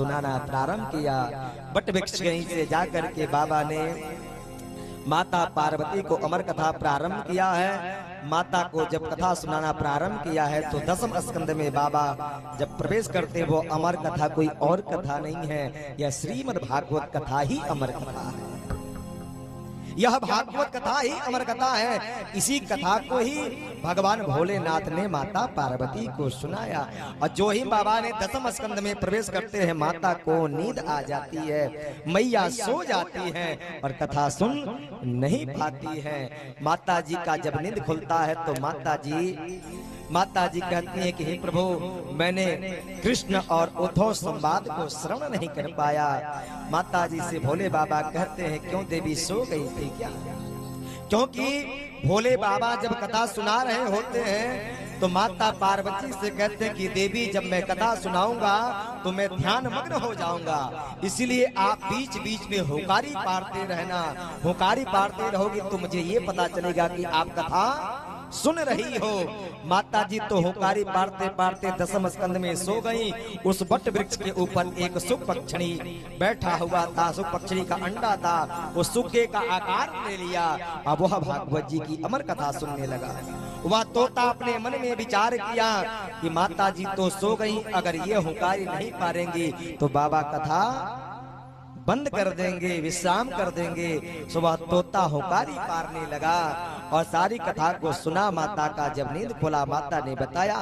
सुनाना प्रारंभ किया। बट वृक्ष कहीं से जाकर के बाबा ने माता पार्वती को अमर कथा प्रारंभ किया है। माता को जब कथा सुनाना प्रारंभ किया है तो दसम स्कंद में बाबा जब प्रवेश करते वो अमर कथा कोई और कथा नहीं है, यह श्रीमद् भागवत कथा ही अमर कथा है। यह भागवत कथा ही अमर कथा है। इसी कथा को ही भगवान भोलेनाथ ने माता पार्वती को सुनाया। और जो ही बाबा ने दसम स्कंद में प्रवेश करते हैं माता को नींद आ जाती है, मैया सो जाती है और कथा सुन नहीं पाती है। माता जी का जब नींद खुलता है तो माता जी कहती है कि हे प्रभु, मैंने कृष्ण और उद्धव संवाद को श्रवण नहीं कर पाया। माता जी से भोले बाबा कहते हैं क्यों देवी सो गई थी क्या? क्योंकि भोले बाबा जब कथा सुना रहे होते हैं तो माता पार्वती से कहते हैं कि देवी जब मैं कथा सुनाऊंगा तो मैं ध्यान मग्न हो जाऊंगा, इसलिए आप बीच बीच में हुकारी पारते रहना। हुकारी पारते रहोगे तो मुझे ये पता चलेगा कि आप कथा सुन रही हो। माता जी तो हुकारी पारते पारते दसम स्कंद में सो गई। उस बट वृक्ष के ऊपर एक सुख पक्षी बैठा हुआ था। सुख पक्षी का अंडा था, वो सुखे का आकार ले लिया। अब वह भागवत जी की अमर कथा सुनने लगा। वह तोता अपने मन में विचार किया कि माता जी तो सो गई, अगर ये हुकारी नहीं पारेंगी तो बाबा कथा बंद कर देंगे, विश्राम कर देंगे। सुबह तोता हुकारी पारने लगा और सारी कथा को सुना। माता का जब नींद खुला माता ने बताया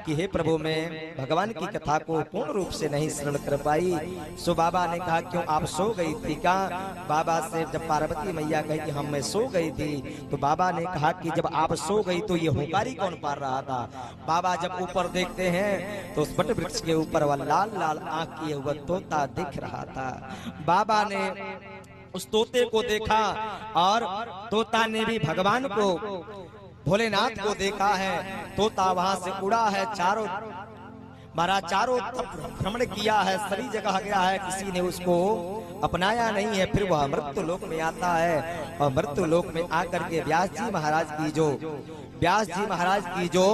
कि हे प्रभु, मैं भगवान की कथा को पूर्ण रूप से नहीं श्रवण कर पाई। सो बाबा ने कहा क्यों आप सो गई थी क्या? बाबा से जब पार्वती मैया कही कि मैं सो गई थी तो बाबा ने कहा कि जब आप सो गई तो ये हुकारी कौन पार रहा था? बाबा जब ऊपर देखते हैं तो उस बट वृक्ष के ऊपर वह लाल लाल आंख किए हुआ तोता दिख रहा था। बाबा ने उस तोते को देखा और तोता ने भी भगवान को, भोलेनाथ को देखा है। तोता वहां से उड़ा है, चारों भ्रमण किया है, सभी जगह गया है, किसी ने उसको अपनाया नहीं है। फिर वह मृत्यु लोक में आता है और मृत्यु लोक में आकर के व्यास जी महाराज की जो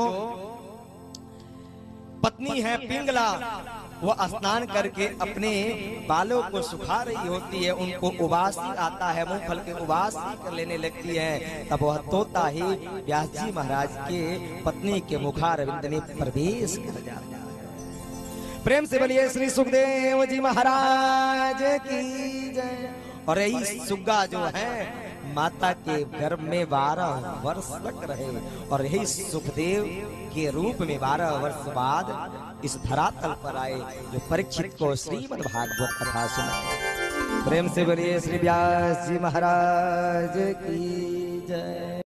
पत्नी है पिंगला, वो स्नान करके अपने बालों को सुखा रही होती है। उनको उबासी आता है, मूंगफल के उबासी कर लेने लगती है। तब वह तोता ही व्यास जी महाराज के पत्नी के मुखारविंद में प्रवेश कर जाता है। प्रेम से बोलिए श्री सुखदेव जी महाराज की जय। और यही सुग्गा जो है माता के गर्भ में 12 वर्ष तक रहे और यही सुखदेव के रूप में 12 वर्ष बाद इस धरातल पर आए, जो परीक्षित को श्रीमद् भागवत कथा सुनाए। प्रेम से बोलिए श्री व्यास जी महाराज की जय।